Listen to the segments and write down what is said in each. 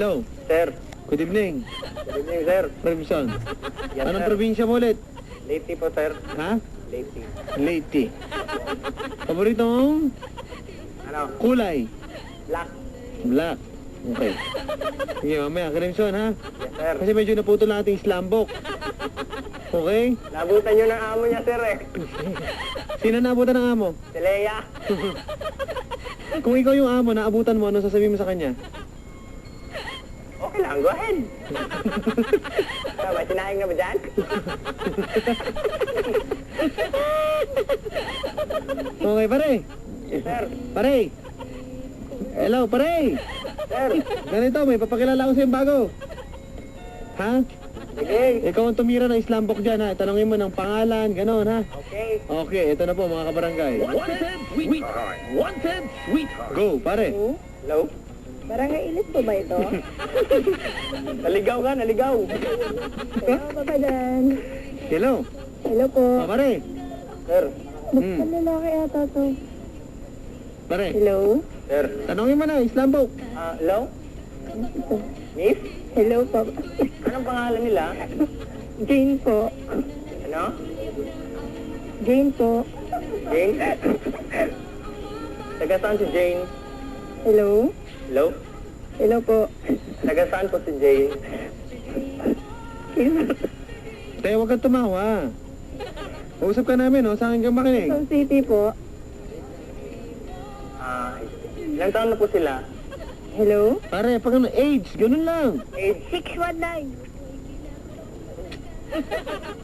Hello. Sir. Good evening. Good evening, sir. Remson. Yes, Anong sir. probinsya mo ulit? Leyte po, sir. Ha? Leyte. Leyte. Paboritong Ano? kulay? Black. Black. Okay. Sige, mamaya. Remson, ha? Yes, sir. Kasi medyo naputol na ating slambok. Okay? Nabutan nyo ng amo niya, sir, eh. Sino naabutan ng amo? Si Leia. Kung ikaw yung amo, naabutan mo, ano sasabihin mo sa kanya? Okay lang, go ahead. May sinaing na ba dyan? Okay, pare. Yes, sir. Pare. Hello, pare. Sir. Ganito, may papakilala ko sa'yo bago. Ha? Sige. Ikaw ang tumira ng slambok dyan, ha? Tanongin mo ng pangalan, gano'n, ha? Okay. Okay, ito na po, mga kabarangay. Wanted sweetheart. Wanted sweetheart. Go, pare. Hello? Barangay Ilis po ba ito? Naligaw ka, naligaw. Hello, Papa Dan. Hello. Hello po. Oh, pare. Sir. Basta lalaki ata to. Pare. Hello? Sir. Tanongin mo na, slambok. Hello? Ito. Miss? Hello, Papa. Anong pangalan nila? Jane po. Ano? Jane po. Jane? Taga saan si Jane? Hello? Hello? Hello po. Taga saan po si Jane? Kaya huwag kang tumawa. Usap ka namin, oh. Saan kang makinig? Quezon City po. Ilang taon na po sila? Hello? Pare, pag ano, age, ganun lang. Age? 619.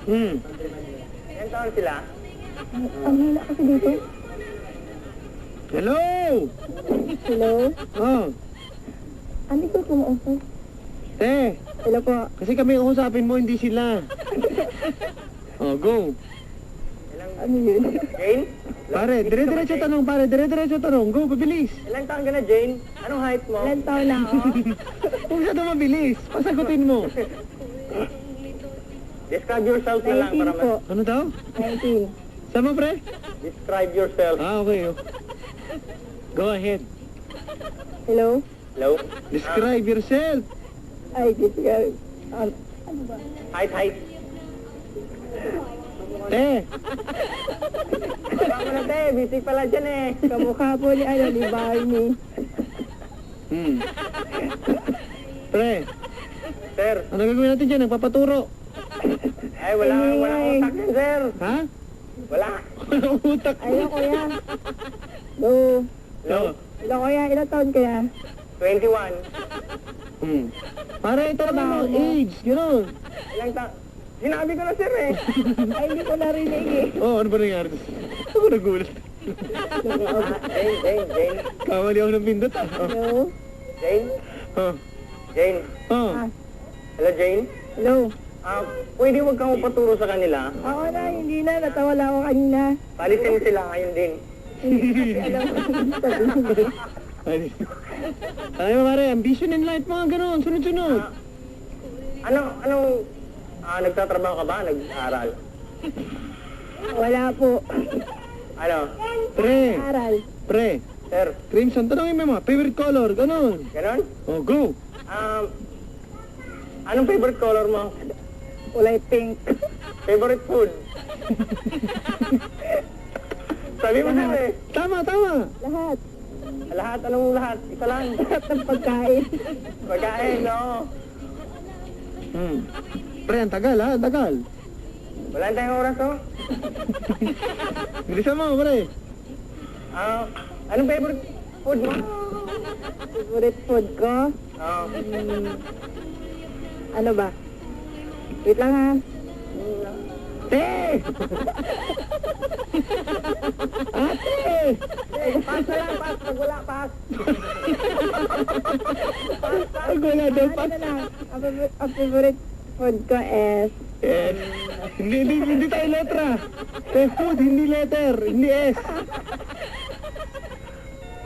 Ilang taon sila? Ang hila kasi dito. Hello! Hello? Oh, Ano ko kumuusap? te. Hello po. Kasi kami ang usapin mo, hindi sila. Oh, go. Ano yun? Jane? Pare, dire-diretso tanong, pare. Dire-diretso tanong. Go, pabilis. Ilang taon ka na, Jane? Anong height mo? Ilan taon na ako? Kung siya mabilis, pasagutin mo. Describe yourself na lang para 19 po. Ano daw? 19. Sama, pre? Describe yourself. Ah, okay. Oh. Go ahead. Hello? Hello? Describe yourself. Ay, discard. Ano ba? Height. Te, Baka mo na, te. Busy pala dyan eh. Kamukha po ni ni Barney. Pre, Sir. ano gagawin natin dyan? Nagpapaturo. Ay, wala utak yan, sir. Ha? Wala. Walang utak. Ayoko yan. Go. Hello? Hello kuya, ilang taon kaya? 21. Pare, ito naman mo, age, gano'n. Ilang taon? Sinabi ko na, sir eh. Ay, hindi ko narinig eh. Oh, ano ba nangyari? Ako nagulat. Jane. Kamali ako ng pindot. Oh. Hello? Jane? Oh. Jane? Oh. Hello, Jane? Hello? Pwede huwag kang paturo sa kanila. Ako na, hindi na. Natawala ako kanina. Palisin sila ngayon din. Hindi kasi alam ko yung sabihin. Ay, pare, ambition in life, mga gano'n. Sunod-sunod. Nagtatrabaho ka ba? Nag-aaral? Wala po. Ano? Pre, Aral. pre. Sir? Crimson, tanongin mo yung mga favorite color, gano'n. Ganon? Oh, go. Anong favorite color mo? Kulay pink. Favorite food? Sabi mo na eh. Tama, tama. Lahat. Lahat, anong lahat? Isa lang. Lahat ng pagkain. Pagkain, no? Pre, ang tagal, ha? Ang tagal. Wala tayong oras, oh. Bilisan mo, pre. Anong favorite food mo? Favorite food ko? Ano ba? Wait lang ha. Te! Ate! Pass na lang, pass. Pag wala, pass. Pag wala daw, Ano na lang? Ang favorite food ko is... yes. Hindi tayo letra. Te food, hindi letter, hindi S.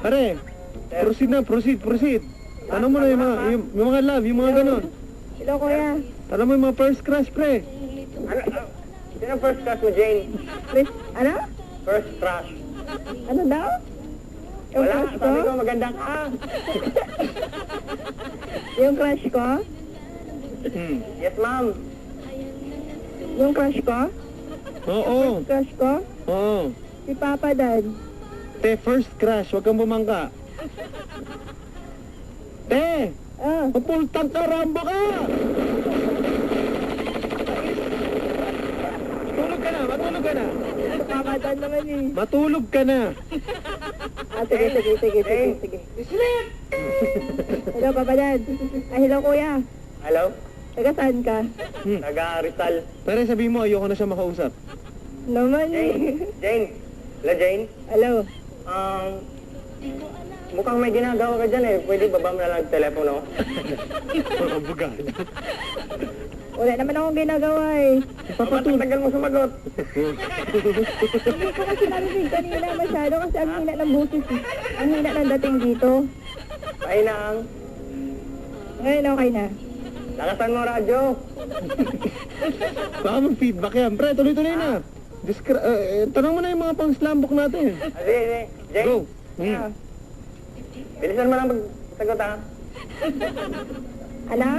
Pare, proceed na, proceed. Tanong mo na yung mga love, yung mga ganon. Hello kuya. Tanong mo yung mga first crush, pre. Sino first crush mo, Jane? Chris, ano? First crush. Ano daw? Yung Wala, crush ko? sabi ko maganda ka. Yung crush ko? Hmm. Yes, ma'am. Yung crush ko? Oo. Crush ko? Oo. Si Papa Dad. Te, first crush, huwag kang bumangka. Te, Ah, mapultang ka, Rambo ka! Matulog ka na, matulog ka na. si Papa Dad naman eh. Matulog ka na. Ah, sige. Hello, Papa Dad. Ah, hello, Kuya. Hello? Taga saan ka? Taga Rizal. Pero sabihin mo, ayoko na siya makausap. Naman eh. Jane? Hello, Jane? Hello. Mukhang may ginagawa ka dyan eh. Pwede baba mo na lang yung telepono. Abogado. Wala naman akong ginagawa eh. Papatulog. Tagal mo sumagot. Hindi ko kasi narinig kanina masyado kasi ang hina ng boses eh. Ang hina ng dating dito. Ay na ang... Ngayon okay na. Lakasan mo radyo. Baka mag-feedback yan. Pre, tuloy-tuloy na. Tanong mo na yung mga pang-slambok natin. Sige. Jane? Go. Ah, Bilisan mo lang magsagot ha. ala?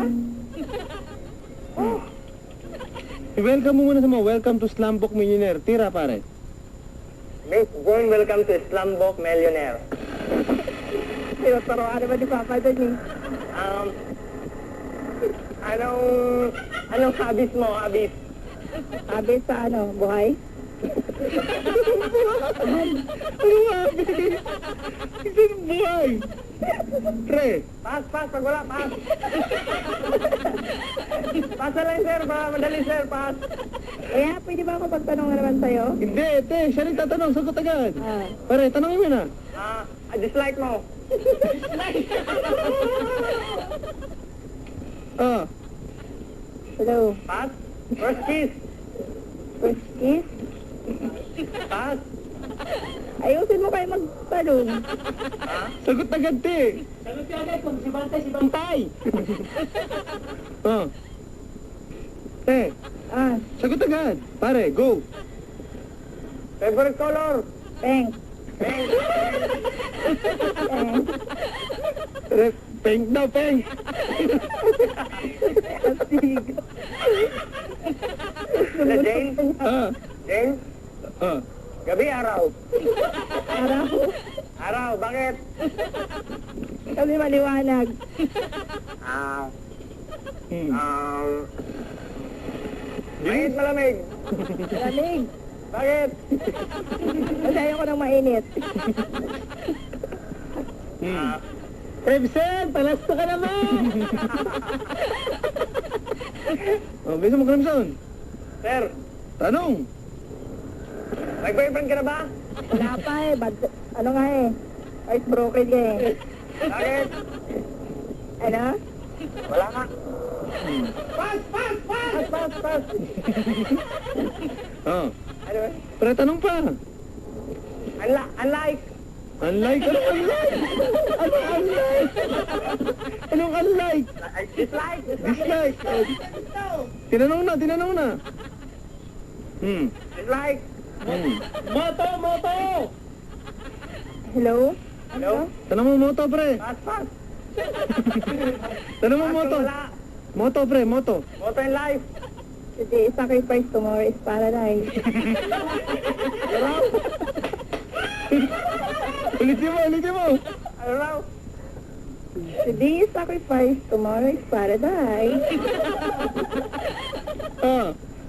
Welcome mo muna sa mga welcome to Slambok Millionaire. Tira, pare. Miss Jane, welcome to Slumbook Millionaire. Tinuturo ka naman ni Papa doon eh. Anong hobbies mo, hobbies? Sabi sa ano, buhay? Ano nga, babe? Isang buhay. Pre, Pass, pag wala, pass. Pass na lang, sir, para madali, sir, pass. Kaya pwede ba ako pagtanong naman sa'yo? hindi, te. Siya rin tatanong. Sagot agad. Ah, Pare, tanongin mo na. Dislike mo. Ah, hello. Pass. First kiss. First kiss? Pass. Ayusin mo kayo magtanong. sagot agad, te. Sagot ka agad kung si Bantay. Ah. Te, Ah, sagot agad. Pare, go. Favorite color. pink. Pink. Pink. Pre, pink daw, pink. Astig. Hello, Jane? Ah, Jane? ah. Gabi, araw. Araw. Araw, bakit? Kami maliwanag. Hmm. Mainit malamig. Lamig. Bakit? Kasi ayoko nang mainit. Hmm. Crimson, palasto ka naman. Oh, bisa mo, Crimson. Sir, Tanong. nag-boyfriend ka na ba? Wala pa eh. Ano nga eh. Ice broken ka eh. Bakit? Ano? Wala ka. Pass. Ah. Ano ba? Pre, tanong pa. Unlike. Unlike? Anong unlike? Anong unlike? Anong unlike? Dislike. Dislike. Tinanong na. Hmm. Dislike. Hmm. Moto. Hello? Hello? Tanong mo moto, pre. Pass. Tanong mo Pass moto. wala. Moto, pre, moto. Moto in life. Today is sacrifice, tomorrow is paradise. Ulitin mo. Ano raw? Today is sacrifice, tomorrow is paradise. Ah.